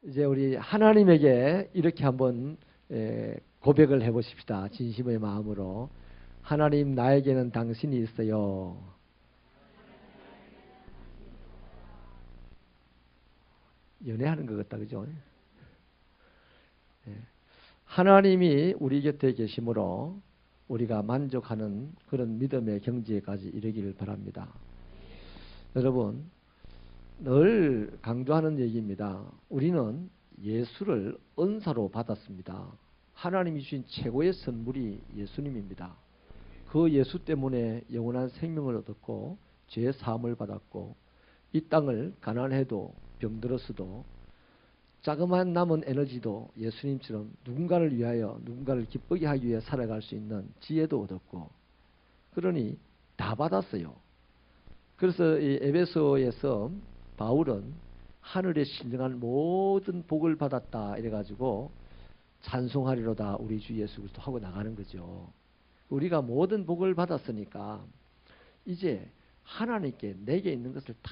이제 우리 하나님에게 이렇게 한번 고백을 해보십시다. 진심의 마음으로. 하나님, 나에게는 당신이 있어요. 연애하는 것 같다, 그죠? 하나님이 우리 곁에 계심으로 우리가 만족하는 그런 믿음의 경지에까지 이르기를 바랍니다. 여러분, 늘 강조하는 얘기입니다. 우리는 예수를 은사로 받았습니다. 하나님이 주신 최고의 선물이 예수님입니다. 그 예수 때문에 영원한 생명을 얻었고 죄의 사함을 받았고 이 땅을 가난해도 병들었어도 자그마한 남은 에너지도 예수님처럼 누군가를 위하여 누군가를 기쁘게 하기 위해 살아갈 수 있는 지혜도 얻었고 그러니 다 받았어요. 그래서 이 에베소에서 바울은 하늘에 신령한 모든 복을 받았다 이래가지고 찬송하리로다 우리 주 예수 그리스도 하고 나가는 거죠. 우리가 모든 복을 받았으니까 이제 하나님께 내게 있는 것을 다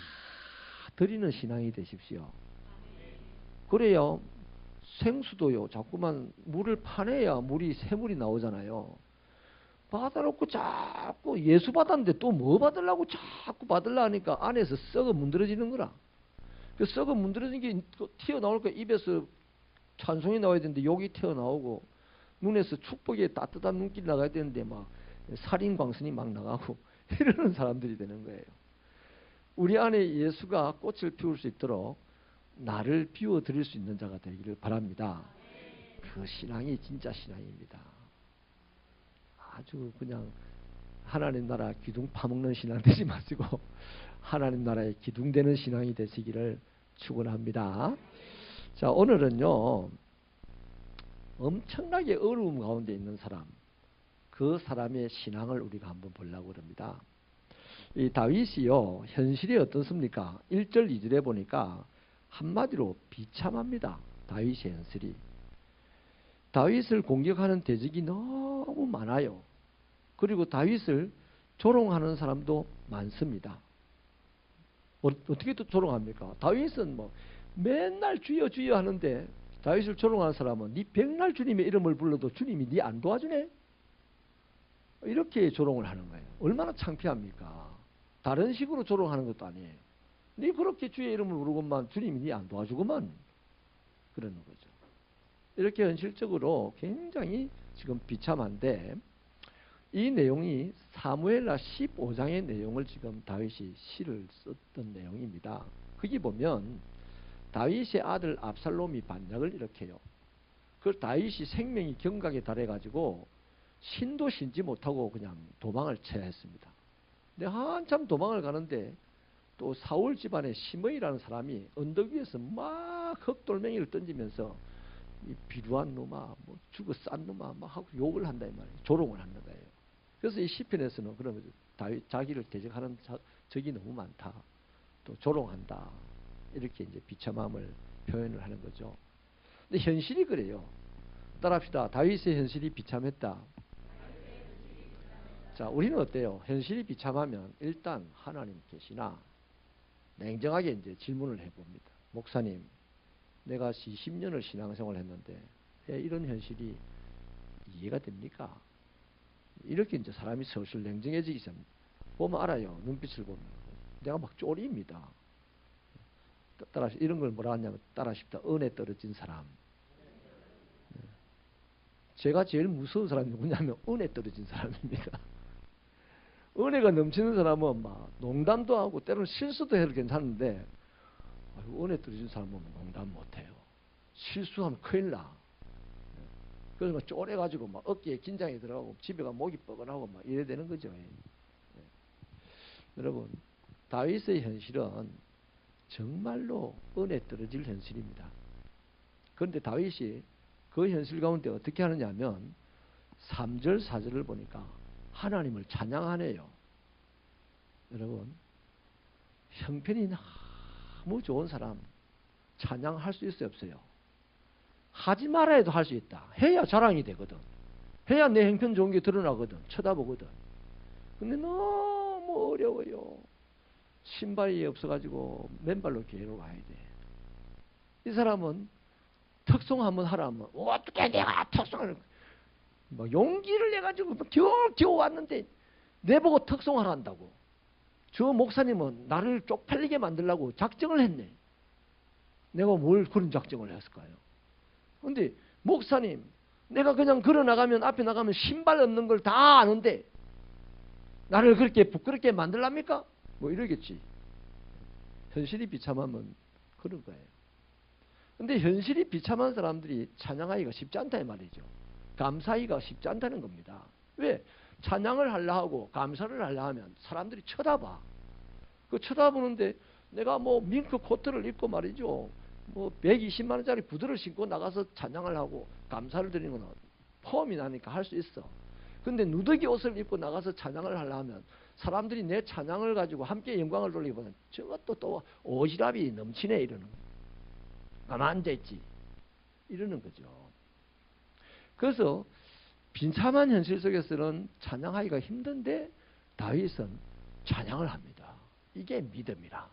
드리는 신앙이 되십시오. 그래요. 생수도요. 자꾸만 물을 파내야 물이 새물이 나오잖아요. 받아놓고 자꾸 예수 받았는데 또 뭐 받으려고 자꾸 받으려 하니까 안에서 썩어 문드러지는 거라. 그 썩어 문드러진 게 튀어나오니까 입에서 찬송이 나와야 되는데 욕이 튀어나오고 눈에서 축복의 따뜻한 눈길이 나가야 되는데 막 살인광선이 막 나가고 이러는 사람들이 되는 거예요. 우리 안에 예수가 꽃을 피울 수 있도록 나를 비워드릴 수 있는 자가 되기를 바랍니다. 그 신앙이 진짜 신앙입니다. 아주 그냥 하나님 나라 기둥 파먹는 신앙 되지 마시고 하나님 나라에 기둥되는 신앙이 되시기를 축원합니다. 자, 오늘은요 엄청나게 어려움 가운데 있는 사람, 그 사람의 신앙을 우리가 한번 보려고 합니다. 이 다윗이요 현실이 어떻습니까? 1절 2절에 보니까 한마디로 비참합니다. 다윗의 현실이. 다윗을 공격하는 대적이 너무 많아요. 그리고 다윗을 조롱하는 사람도 많습니다. 어떻게 또 조롱합니까? 다윗은 뭐 맨날 주여 주여 하는데 다윗을 조롱하는 사람은 네 백날 주님의 이름을 불러도 주님이 네 안 도와주네? 이렇게 조롱을 하는 거예요. 얼마나 창피합니까? 다른 식으로 조롱하는 것도 아니에요. 네 그렇게 주의 이름을 부르고만 주님이 네 안 도와주고만 그러는 거죠. 이렇게 현실적으로 굉장히 지금 비참한데 이 내용이 사무엘하 15장의 내용을 지금 다윗이 시를 썼던 내용입니다. 거기 보면 다윗의 아들 압살롬이 반역을 일으켜요. 그 다윗이 생명이 경각에 달해가지고 신도 신지 못하고 그냥 도망을 쳐야 했습니다. 근데 한참 도망을 가는데 또 사울 집안의 시므이라는 사람이 언덕 위에서 막 흙돌멩이를 던지면서 이 비루한 놈아, 뭐 죽어 싼 놈아, 막 하고 욕을 한다 이 말이에요. 조롱을 하는 거예요. 그래서 이 시편에서는 그러면 다윗 자기를 대적하는 적이 너무 많다. 또 조롱한다. 이렇게 이제 비참함을 표현을 하는 거죠. 근데 현실이 그래요. 따라합시다. 다윗의 현실이 비참했다. 자, 우리는 어때요? 현실이 비참하면 일단 하나님 계시나? 냉정하게 이제 질문을 해봅니다. 목사님, 내가 20년을 신앙생활을 했는데 왜 이런 현실이 이해가 됩니까? 이렇게 이제 사람이 슬슬 냉정해지기 전 보면 알아요. 눈빛을 보면 내가 막 쫄입니다. 따라 이런 걸 뭐라 하냐면 따라하십다. 은혜 떨어진 사람. 제가 제일 무서운 사람이 누구냐면 은혜 떨어진 사람입니다. 은혜가 넘치는 사람은 막 농담도 하고 때로는 실수도 해도 괜찮은데 은혜 떨어진 사람은 농담 못해요. 실수하면 큰일 나. 그래서 막 쫄해가지고 막 어깨에 긴장이 들어가고 집에 가 목이 뻐근하고 막 이래 되는 거죠. 여러분, 다윗의 현실은 정말로 은혜 떨어질 현실입니다. 그런데 다윗이 그 현실 가운데 어떻게 하느냐 하면 3절 4절을 보니까 하나님을 찬양하네요. 여러분, 형편이 너무 좋은 사람 찬양할 수 있어요 없어요? 하지 말아 해도 할 수 있다. 해야 자랑이 되거든. 해야 내 형편 좋은 게 드러나거든. 쳐다보거든. 근데 너무 어려워요. 신발이 없어가지고 맨발로 길로 가야 돼. 이 사람은 특송 한번 하라면 어떻게 내가 특송을 뭐 용기를 내가지고 겨우 왔는데 내보고 특송을 한다고. 저 목사님은 나를 쪽팔리게 만들려고 작정을 했네. 내가 뭘 그런 작정을 했을까요? 근데 목사님, 내가 그냥 걸어 나가면 앞에 나가면 신발 없는 걸 다 아는데 나를 그렇게 부끄럽게 만들랍니까? 뭐 이러겠지. 현실이 비참하면 그런 거예요. 근데 현실이 비참한 사람들이 찬양하기가 쉽지 않다 이 말이죠. 감사하기가 쉽지 않다는 겁니다. 왜? 찬양을 하려 하고 감사를 하려 하면 사람들이 쳐다봐. 그 쳐다보는데 내가 뭐 밍크 코트를 입고 말이죠. 뭐 120만 원짜리 구두를 신고 나가서 찬양을 하고 감사를 드리는 건 폼이 나니까 할 수 있어. 근데 누더기 옷을 입고 나가서 찬양을 하려 하면 사람들이 내 찬양을 가지고 함께 영광을 돌리기보다는 저것도 또 오지랖이 넘치네 이러는 거예요. 가만 앉아있지 이러는 거죠. 그래서 비참한 현실 속에서는 찬양하기가 힘든데 다윗은 찬양을 합니다. 이게 믿음이라.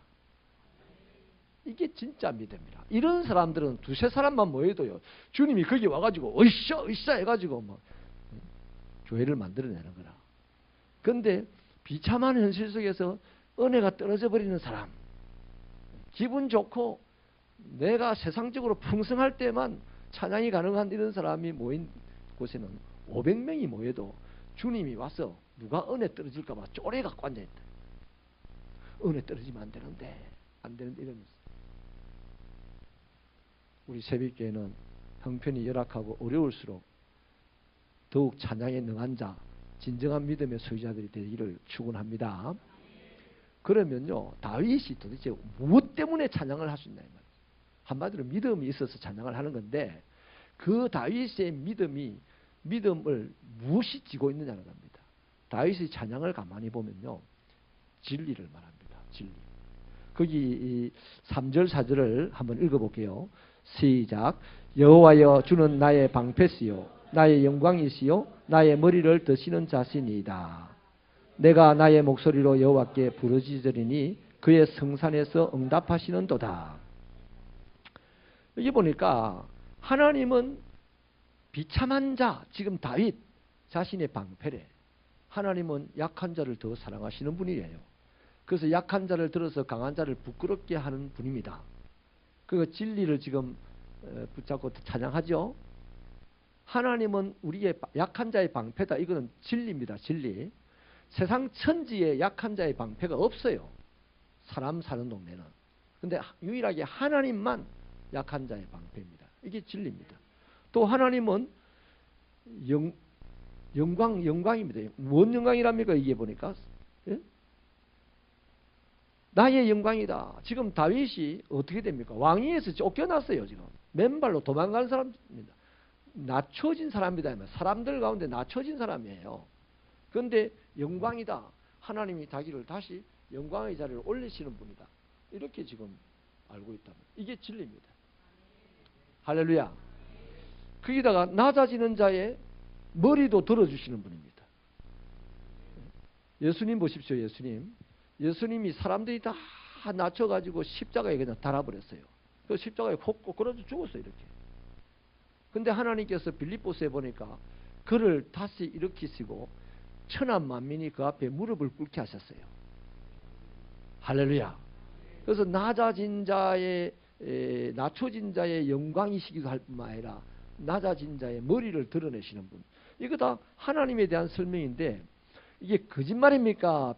이게 진짜 믿음이라. 이런 사람들은 두세 사람만 모여도요. 주님이 거기 와가지고 으쌰 해가지고 뭐 교회를 만들어내는 거라. 그런데 비참한 현실 속에서 은혜가 떨어져 버리는 사람, 기분 좋고 내가 세상적으로 풍성할 때만 찬양이 가능한 이런 사람이 모인 곳에는 500명이 모여도 주님이 와서 누가 은혜 떨어질까 봐 쪼래 갖고 앉아있다. 은혜 떨어지면 안 되는데 이러면서. 우리 새벽교회는 형편이 열악하고 어려울수록 더욱 찬양에 능한 자, 진정한 믿음의 소유자들이 되기를 축원합니다. 그러면요, 다윗이 도대체 무엇 때문에 찬양을 할 수 있나 이 말이에요. 한마디로 믿음이 있어서 찬양을 하는 건데 그 다윗의 믿음을 무엇이 지고 있느냐는 겁니다. 다윗의 찬양을 가만히 보면요, 진리를 말합니다. 진리. 거기 3절 4절을 한번 읽어볼게요. 시작. 여호와여, 주는 나의 방패시요 나의 영광이시요 나의 머리를 드시는 자신이다. 내가 나의 목소리로 여호와께 부르짖으리니 그의 성산에서 응답하시는도다. 여기 보니까 하나님은 비참한 자, 지금 다윗 자신의 방패래. 하나님은 약한 자를 더 사랑하시는 분이에요. 그래서 약한 자를 들어서 강한 자를 부끄럽게 하는 분입니다. 그 진리를 지금 붙잡고 찬양하죠. 하나님은 우리의 약한 자의 방패다. 이거는 진리입니다. 진리. 세상 천지에 약한 자의 방패가 없어요. 사람 사는 동네는. 근데 유일하게 하나님만 약한 자의 방패입니다. 이게 진리입니다. 또 하나님은 영광입니다. 뭔 영광이랍니까? 이게 보니까 예? 나의 영광이다. 지금 다윗이 어떻게 됩니까? 왕위에서 쫓겨났어요. 지금 맨발로 도망간 사람입니다. 낮춰진 사람이다. 사람들 가운데 낮춰진 사람이에요. 그런데 영광이다. 하나님이 자기를 다시 영광의 자리를 올리시는 분이다. 이렇게 지금 알고 있다면 이게 진리입니다. 할렐루야. 거기다가 낮아지는 자의 머리도 들어주시는 분입니다. 예수님 보십시오. 예수님이 사람들이 다 낮춰가지고 십자가에 그냥 달아버렸어요. 그 십자가에 콕 꼬꾸라져 죽었어요. 이렇게. 근데 하나님께서 빌립보서에 보니까 그를 다시 일으키시고 천한 만민이 그 앞에 무릎을 꿇게 하셨어요. 할렐루야. 그래서 낮아진 자의 낮춰진 자의 영광이시기도 할 뿐만 아니라 낮아진 자의 머리를 드러내시는 분. 이거 다 하나님에 대한 설명인데 이게 거짓말입니까?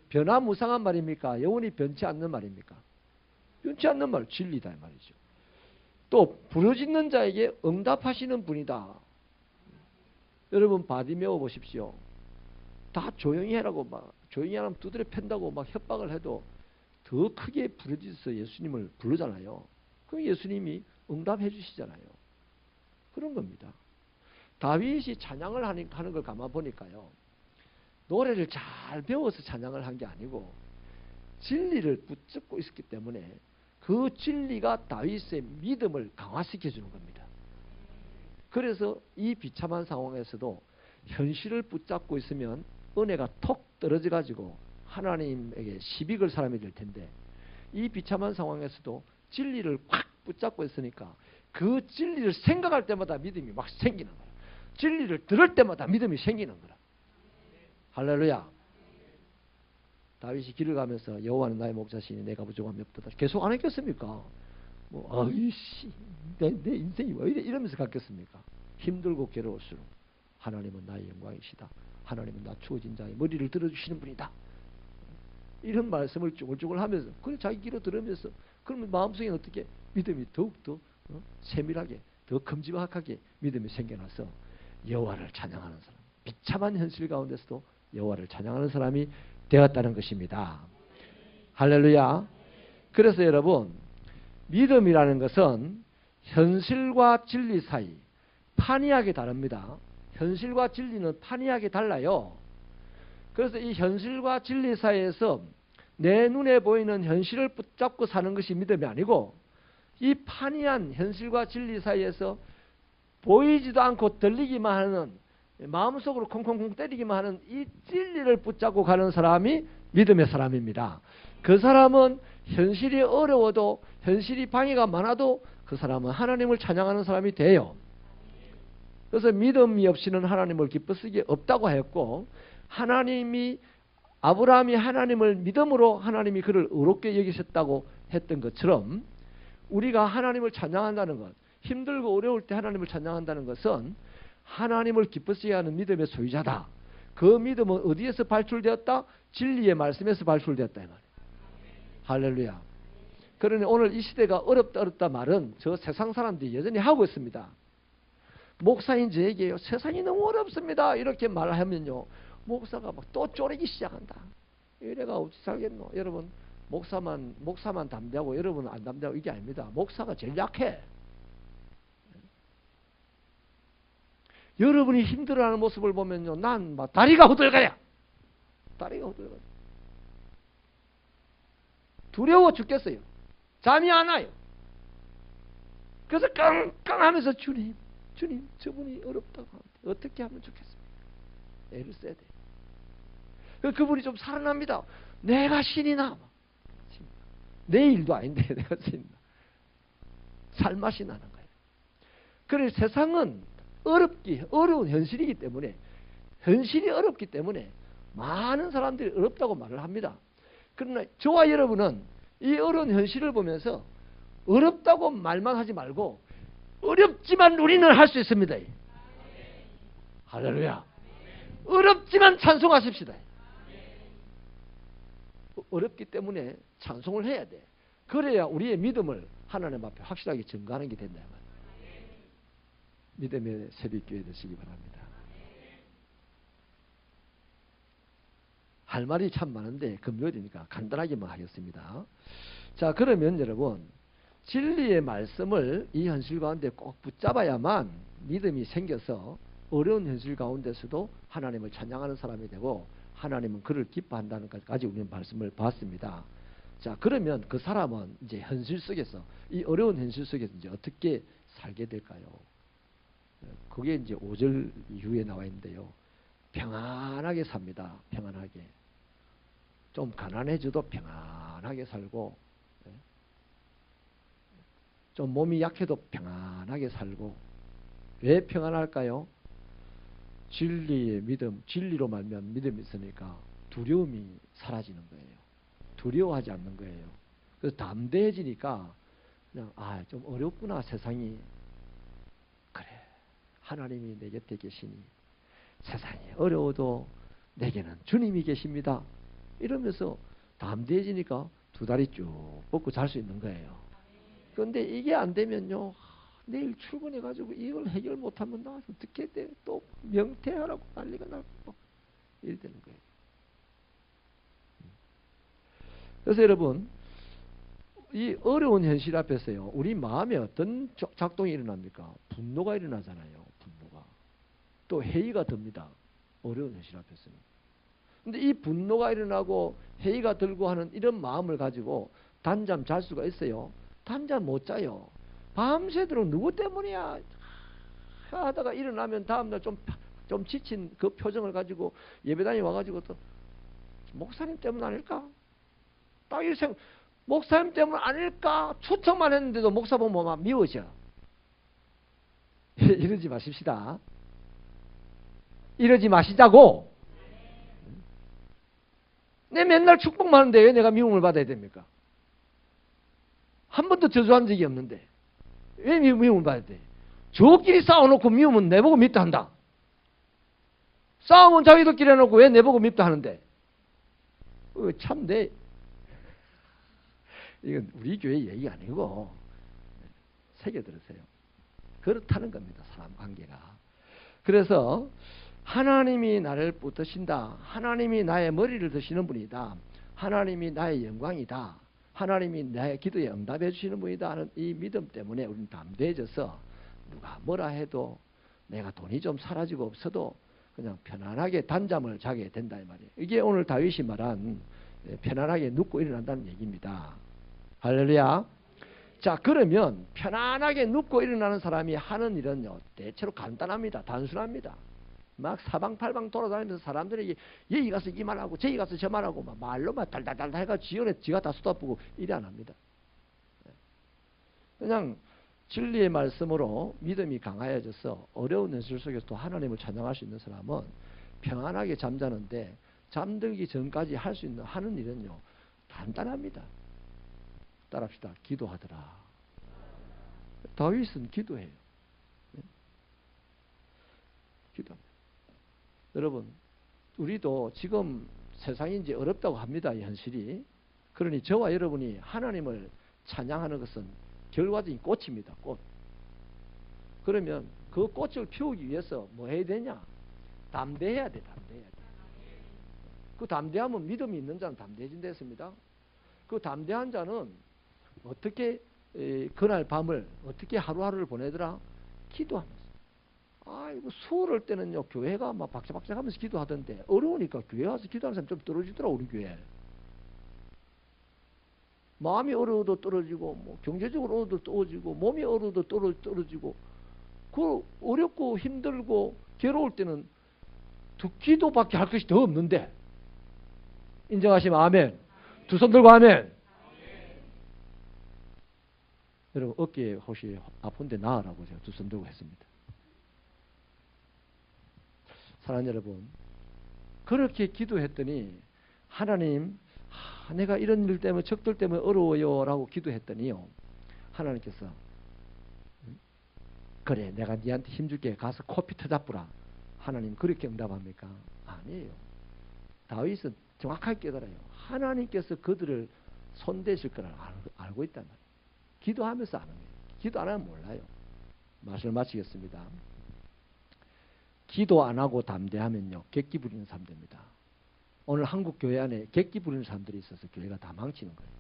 변화무상한 말입니까? 영원히 변치 않는 말입니까? 변치 않는 말, 진리다 이 말이죠. 또 부르짖는 자에게 응답하시는 분이다. 여러분 바디메오 보십시오. 다 조용히 해라고 막 조용히 하면 두드려 팬다고 막 협박을 해도 더 크게 부르짖어서 예수님을 부르잖아요. 그럼 예수님이 응답해 주시잖아요. 그런 겁니다. 다윗이 찬양을 하는 걸 가만 보니까요. 노래를 잘 배워서 찬양을 한 게 아니고 진리를 붙잡고 있었기 때문에 그 진리가 다윗의 믿음을 강화시켜 주는 겁니다. 그래서 이 비참한 상황에서도 현실을 붙잡고 있으면 은혜가 톡 떨어져 가지고 하나님에게 시비 걸 사람이 될 텐데 이 비참한 상황에서도 진리를 확 붙잡고 있으니까 그 진리를 생각할 때마다 믿음이 막 생기는 거야. 진리를 들을 때마다 믿음이 생기는 거야. 할렐루야. 다윗이 길을 가면서 여호와는 나의 목자시니 내가 부족함이 없도다. 계속 안 했겠습니까? 아이씨, 내 인생이 왜 이래? 이러면서 갔겠습니까? 힘들고 괴로울수록 하나님은 나의 영광이시다. 하나님은 나 추워진 자의 머리를 들어주시는 분이다. 이런 말씀을 쭈글쭈글 하면서, 그걸 자기 귀로 들으면서, 그러면 마음속에 어떻게 믿음이 더욱더 세밀하게, 더 큼지막하게 믿음이 생겨나서 여호와를 찬양하는 사람, 비참한 현실 가운데서도 여호와를 찬양하는 사람이 되었다는 것입니다. 할렐루야. 그래서 여러분, 믿음이라는 것은 현실과 진리 사이 판이하게 다릅니다. 현실과 진리는 판이하게 달라요. 그래서 이 현실과 진리 사이에서 내 눈에 보이는 현실을 붙잡고 사는 것이 믿음이 아니고, 이 판이한 현실과 진리 사이에서 보이지도 않고 들리기만 하는, 마음속으로 콩콩콩 때리기만 하는 이 진리를 붙잡고 가는 사람이 믿음의 사람입니다. 그 사람은 현실이 어려워도, 현실이 방해가 많아도 그 사람은 하나님을 찬양하는 사람이 돼요. 그래서 믿음이 없이는 하나님을 기뻐 쓰기 없다고 하였고, 아브라함이 하나님을 믿음으로 하나님이 그를 의롭게 여기셨다고 했던 것처럼, 우리가 하나님을 찬양한다는 것, 힘들고 어려울 때 하나님을 찬양한다는 것은 하나님을 기쁘시게 하는 믿음의 소유자다. 그 믿음은 어디에서 발출되었다? 진리의 말씀에서 발출되었다 이 말이에요. 할렐루야. 그러니 오늘 이 시대가 어렵다 말은 저 세상 사람들이 여전히 하고 있습니다. 목사인 저에게요, 세상이 너무 어렵습니다 이렇게 말하면요, 목사가 막 또 쪼르기 시작한다. 이래가 어찌 살겠노? 여러분, 목사만 담대하고 여러분은 안 담대하고 이게 아닙니다. 목사가 제일 약해. 여러분이 힘들어하는 모습을 보면요, 난 막 다리가 후들거려. 다리가 후들거려. 두려워 죽겠어요. 잠이 안 와요. 그래서 깡깡하면서 주님, 저분이 어렵다고 하는데 어떻게 하면 좋겠습니까? 애를 써야 돼. 그분이 좀 살아납니다. 내가 신이 나. 내 일도 아닌데 내가 신이 나. 살맛이 나는 거예요. 그래서 세상은 어려운 현실이기 때문에, 현실이 어렵기 때문에 많은 사람들이 어렵다고 말을 합니다. 그러나 저와 여러분은 이 어려운 현실을 보면서 어렵다고 말만 하지 말고, 어렵지만 우리는 할 수 있습니다. 할렐루야. 어렵지만 찬송하십시다. 어렵기 때문에 찬송을 해야 돼. 그래야 우리의 믿음을 하나님 앞에 확실하게 증거하는 게 된다. 믿음의 새벽교회 되시기 바랍니다. 할 말이 참 많은데 금요일이니까 간단하게만 하겠습니다. 자, 그러면 여러분, 진리의 말씀을 이 현실 가운데 꼭 붙잡아야만 믿음이 생겨서 어려운 현실 가운데서도 하나님을 찬양하는 사람이 되고, 하나님은 그를 기뻐한다는 것까지 우리는 말씀을 봤습니다. 자, 그러면 그 사람은 이제 현실 속에서, 이 어려운 현실 속에서 이제 어떻게 살게 될까요? 그게 이제 5절 이후에 나와 있는데요. 평안하게 삽니다. 평안하게. 좀 가난해져도 평안하게 살고, 좀 몸이 약해도 평안하게 살고. 왜 평안할까요? 진리의 믿음, 진리로 말미암아 믿음이 있으니까 두려움이 사라지는 거예요. 두려워하지 않는 거예요. 그래서 담대해지니까 그냥 좀 어렵구나 세상이. 그래, 하나님이 내 곁에 계시니 세상이 어려워도 내게는 주님이 계십니다. 이러면서 담대해지니까 두 다리 쭉 뻗고 잘 수 있는 거예요. 그런데 이게 안 되면요, 내일 출근해가지고 이걸 해결 못하면 나 어떻게 돼? 또 명퇴하라고 난리가 나고 이래 되는 거예요. 그래서 여러분, 이 어려운 현실 앞에서요, 우리 마음에 어떤 작동이 일어납니까? 분노가 일어나잖아요. 분노가. 또 회의가 듭니다. 어려운 현실 앞에서는. 근데 이 분노가 일어나고 회의가 들고 하는 이런 마음을 가지고 단잠 잘 수가 있어요? 단잠 못 자요. 밤새도록 누구 때문이야 하다가 일어나면 다음날 좀 지친 그 표정을 가지고 예배당에 와가지고 또 목사님 때문 아닐까? 딱 이렇게 목사님 때문 아닐까 추측만 했는데도 목사 보면 막 미워져. 이러지 마십시다. 이러지 마시자고. 내 맨날 축복만 하는데 왜 내가 미움을 받아야 됩니까? 한 번도 저주한 적이 없는데 왜 미움을 받아야 돼? 저끼리 싸워놓고 미움은 내보고 밉다 한다. 싸움은 자기들끼리 해놓고 왜 내보고 밉다 하는데? 참 이건 우리 교회 얘기 아니고 새겨 들으세요. 그렇다는 겁니다. 사람 관계가. 그래서 하나님이 나를 붙드신다. 하나님이 나의 머리를 드시는 분이다. 하나님이 나의 영광이다. 하나님이 나의 기도에 응답해 주시는 분이다 하는 이 믿음 때문에 우리는 담대해져서 누가 뭐라 해도 내가 돈이 좀 사라지고 없어도 그냥 편안하게 단잠을 자게 된다 이 말이에요. 이게 오늘 다윗이 말한 편안하게 눕고 일어난다는 얘기입니다. 할렐루야. 자, 그러면 편안하게 눕고 일어나는 사람이 하는 일은요 대체로 간단합니다. 단순합니다. 막 사방팔방 돌아다니면서 사람들에게 여기 가서 이 말하고 저기 가서 저 말하고 막 말로만 달달달 해가지고 지가 다 쏟아부고 일이 안 합니다. 그냥 진리의 말씀으로 믿음이 강하여져서 어려운 현실 속에서 또 하나님을 찬양할 수 있는 사람은 평안하게 잠자는데 잠들기 전까지 할 수 있는 하는 일은요 간단합니다. 따라합시다. 기도하더라. 다윗은 기도해요. 기도합니다. 여러분, 우리도 지금 세상이 이제 어렵다고 합니다. 이 현실이. 그러니 저와 여러분이 하나님을 찬양하는 것은 결과적인 꽃입니다. 꽃. 그러면 그 꽃을 피우기 위해서 뭐 해야 되냐? 담대해야 돼. 담대해야 돼. 그 담대하면 믿음이 있는 자는 담대해진다 했습니다. 그 담대한 자는 어떻게 그날 밤을 어떻게 하루하루를 보내더라? 기도하면서. 아이고 수월할 때는요 교회가 막 박자박자하면서 기도하던데 어려우니까 교회 와서 기도하는 사람 좀 떨어지더라. 우리 교회 마음이 어려워도 떨어지고 뭐 경제적으로 어려워도 떨어지고 몸이 어려워도 떨어지고 그 어렵고 힘들고 괴로울 때는 기도밖에 할 것이 더 없는데 인정하시면 아멘. 두 손 들고 아멘. 여러분 어깨에 혹시 아픈데 나으라고 제가 두 손 들고 했습니다. 사랑하는 여러분, 그렇게 기도했더니 하나님, 내가 이런 일 때문에 적들 때문에 어려워요 라고 기도했더니요 하나님께서 그래 내가 니한테 힘줄게 가서 코피 터잡부라. 하나님 그렇게 응답합니까? 아니에요. 다윗은 정확하게 깨달아요. 하나님께서 그들을 손대실 거를 알고 있단 말이에요. 기도하면서 아는 거예요. 기도 안 하면 몰라요. 말씀을 마치겠습니다. 기도 안 하고 담대하면요 객기 부리는 사람 됩니다. 오늘 한국 교회 안에 객기 부리는 사람들이 있어서 교회가 다 망치는 거예요.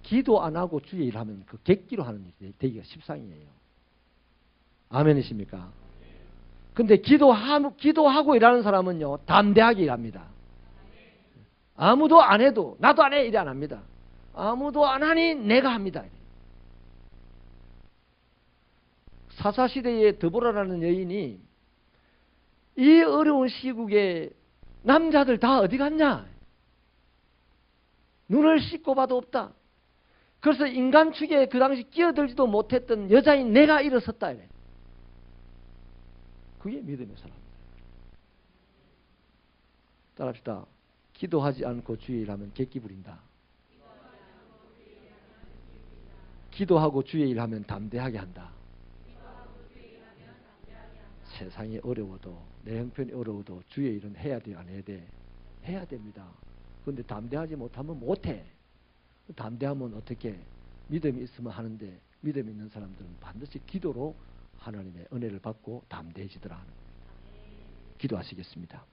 기도 안 하고 주의 일하면 그 객기로 하는 일이 되기가 십상이에요. 아멘이십니까? 근데 기도하고 일하는 사람은요 담대하게 일합니다. 아무도 안 해도 나도 안 해 이래 안 합니다. 아무도 안 하니 내가 합니다. 사사시대의 드보라라는 여인이 이 어려운 시국에 남자들 다 어디 갔냐? 눈을 씻고 봐도 없다. 그래서 인간 축에 그 당시 끼어들지도 못했던 여자인 내가 일어섰다. 이래. 그게 믿음의 사람입니다. 따라합시다. 기도하지 않고 주의 일하면 객기 부린다. 기도하고 주의 일하면 담대하게 한다. 세상이 어려워도 내 형편이 어려워도 주의 일은 해야 돼 안 해야 돼? 해야 됩니다. 그런데 담대하지 못하면 못해. 담대하면 어떻게? 믿음이 있으면 하는데 믿음 있는 사람들은 반드시 기도로 하나님의 은혜를 받고 담대해지더라 하는 겁니다. 기도하시겠습니다.